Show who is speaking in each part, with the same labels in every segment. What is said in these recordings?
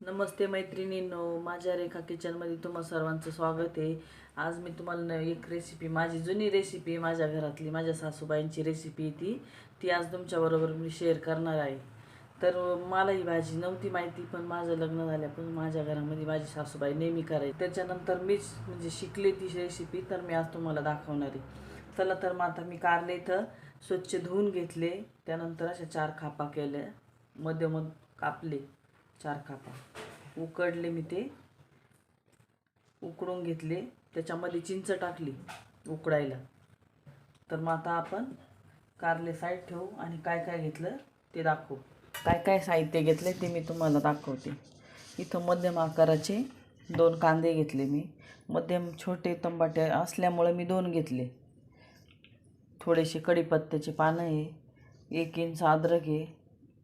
Speaker 1: नमस्ते मैत्रिणींनो, माझ्या रेखा किचनमध्ये तुम्हा सर्वांचं स्वागत आहे। आज मी तुम्हाला एक रेसिपी, माझी जुनी रेसिपी, माझ्या घरातली माझ्या सासूबाईंची रेसिपी ती आज तुमच्याबरोबर मी शेअर करणार आहे। तर मला ही भाजी नव्हती माहिती, पण माझं लग्न झाल्यापासून माझ्या घरामध्ये माझी सासूबाई नेहमी करायची। त्याच्यानंतर मीच शिकले ती रेसिपी, तर मी आज तुम्हाला दाखवणार आहे। चला तर मग आता मी कारले इथं स्वच्छ धुवून घेतले, त्यानंतर अशा 4 खापा केल्या, मध्यम कापले 4 खापा, उकडले मी ते उकडून घेतले, त्याच्यामध्ये चिंच टाकली उकडायला। तर मग आता आपण कारले साईड ठेवू आणि काय काय घेतलं ते दाखवू। काय काय साहित्य घेतले ते मी तुम्हाला दाखवते। इथं मध्यम आकाराचे 2 कांदे घेतले मी, मध्यम छोटे तंबाटे असल्यामुळे मी 2 घेतले। थोडेसे कढीपत्त्याचे पानं आहे, 1 इंच अद्रक आहे,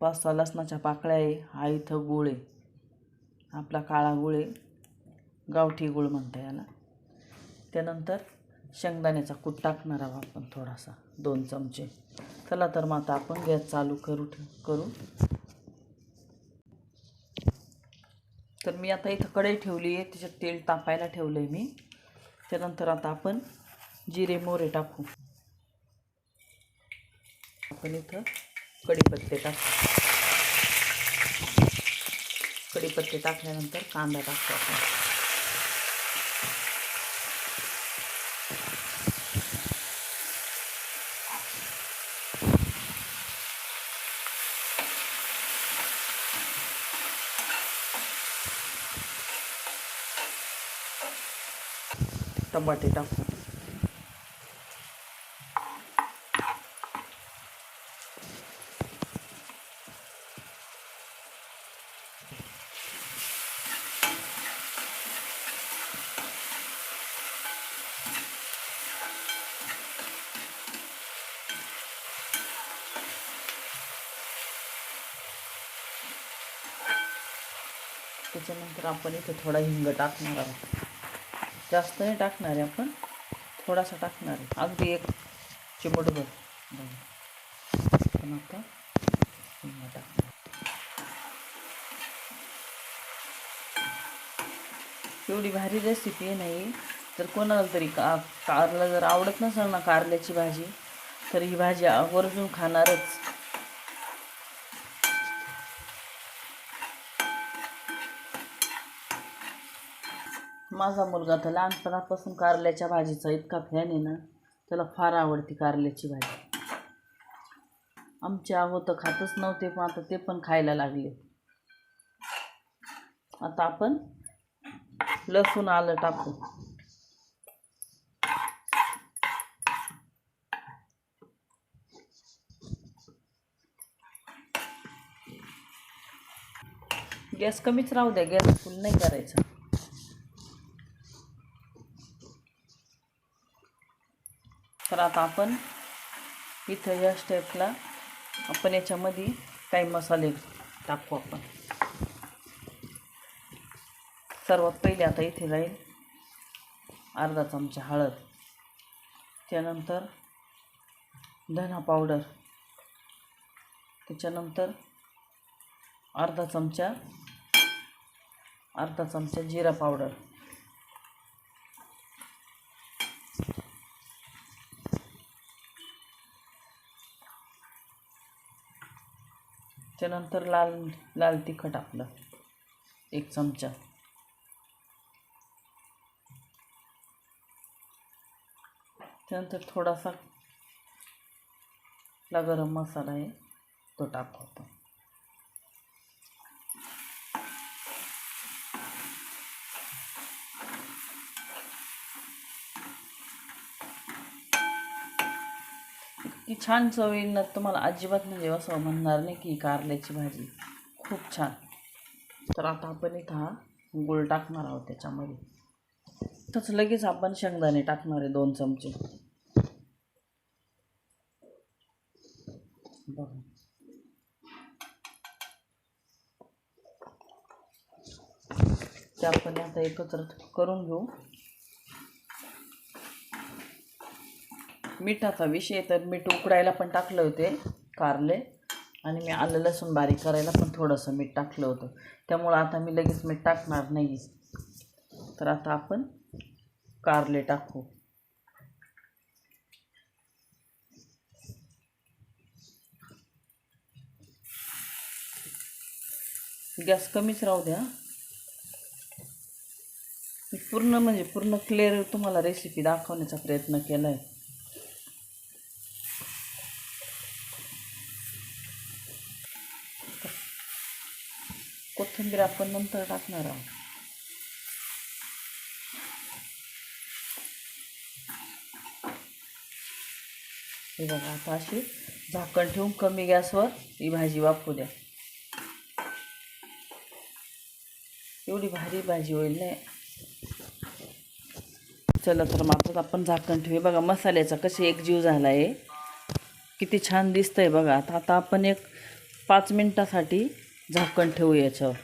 Speaker 1: 5-6 लसणाच्या पाकळ्या आहे, हा इथं गूळ आहे, आपला काळा गूळ आहे, गावठी गूळ म्हणता याला। त्यानंतर शेंगदाण्याचा कूट टाकणार आहोत आपण थोडासा, 2 चमचे। चला तर मग आता आपण गॅस चालू करू। तर मी आता इथं कढई ठेवली आहे, त्याच्यात तेल तापायला ठेवलं आहे मी। त्यानंतर आता आपण जिरे मोहरे टाकू। आपण इथं कढीपत्ते टाकू। कढीपत्ते टाकल्यानंतर कांदा टाकतो आपण। टमाटे टाकू। त्याच्यानंतर आपण इथे थोडा हिंग टाकणार आहोत, जास्त नाही टाकणार आहे आपण, थोडासा टाकणार आहे, अगदी 1 चिमूटभर। पण आता हिंग टाकणार। एवढी भारी रेसिपी नाही, तर कोणाला तरी कारला जर आवडत नसेल ना, कारल्याची भाजी, तर ही भाजी आवर्जून खाणारच। माझा मुलगा तर लहानपणापासून कारल्याच्या भाजीचा इतका फॅन आहे ना, त्याला फार आवडते कारल्याची भाजी। आमचे आहो तर खातच नव्हते, पण आता ते पण खायला लागले। आता आपण लसूण आलं टाकू। गॅस कमीच राहू द्या, गॅस फुल नाही करायचा। तर आता आपण इथं या स्टेपला आपण याच्यामध्ये काही मसाले टाकू आपण। सर्वात पहिले आता इथे जाईल अर्धा चमचा हळद, त्यानंतर धना पावडर, त्याच्यानंतर अर्धा चमचा जिरा पावडर, त्यानंतर लाल तिखट आपलं 1 चमचा, त्यानंतर थोडासा गरम मसाला आहे तो टाकू आपण। ती छान चव येईल ना, तुम्हाला अजिबात असं म्हणणार नाही की कारल्याची भाजी खूप छान। तर आता आपण इथं हा गूळ टाकणार आहोत त्याच्यामध्ये। तसं लगेच आपण शेंगदाणे टाकणार आहे 2 चमचे। बघा, ते आपण आता एकत्र करून घेऊ। मिठाचा विषय, तर मीठ उकडायला पण टाकले होते कारले, आणि मी आलं लसूण बारीक करायला पण थोडंसं मीठ टाकलं होतं, त्यामुळं आता मी लगेच मीठ टाकणार नाही. तर आता आपण कारले टाकू. गॅस कमीच राहू द्या. मी पूर्ण क्लिअर तुम्हाला रेसिपी दाखवण्याचा प्रयत्न केला आहे. कोथिंबीर आपण नंतर टाकणार आहोत. हे बघा, आता अशी झाकण ठेवून कमी गॅसवर ही भाजी वाफू द्या. एवढी भारी भाजी होईल नाही. चला तर मग आपण झाकण ठेवू. बघा मसाल्याचा कसे एकजीव झाला आहे, किती छान दिसतंय बघा. आता आपण एक 5 मिनिटासाठी झाकण ठेवू याच्यावर.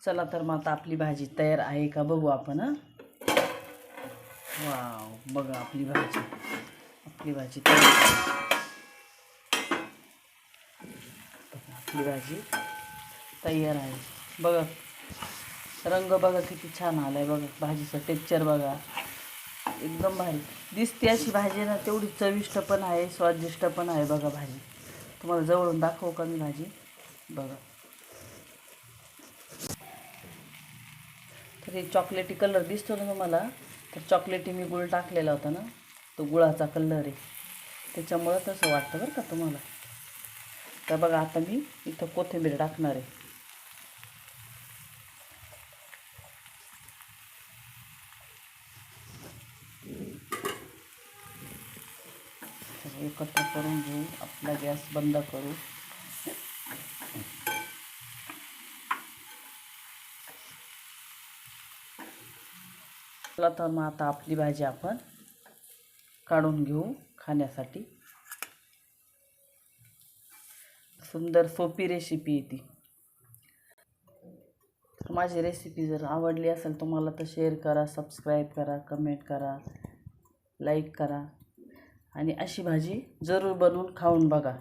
Speaker 1: चला तर मग आता आपली भाजी तयार आहे का बघू आपण. वाव, बघा आपली भाजी तयार आहे. आपली भाजी तयार आहे. बघा रंग बघा किती छान आला आहे. बघा भाजीचं टेक्स्चर बघा, एकदम भारी दिसते अशी भाजी ना. तेवढी चविष्ट पण आहे, स्वादिष्ट पण आहे. बघा भाजी तुम्हाला जवळून दाखवू का मी भाजी. बघा, तर हे चॉकलेटी कलर दिसतो ना तुम्हाला, तर चॉकलेटी मी गुळ टाकलेला होता ना, तो गुळाचा कलर आहे, त्याच्यामुळं तसं वाटतं बरं का तुम्हाला. तर बघा आता मी इथं कोथिंबीर टाकणार आहे. एकत्र करून घेऊ. आपला गॅस बंद करू. चला तर मग आता आपली भाजी आपण काढून घेऊ खाण्यासाठी. सुंदर सोपी रेसिपी आहे ती. माझी रेसिपी जर आवडली असेल तुम्हाला तर शेअर करा, सबस्क्राईब करा, कमेंट करा, लाईक करा आणि अशी भाजी जरूर बनवून खाऊन बघा.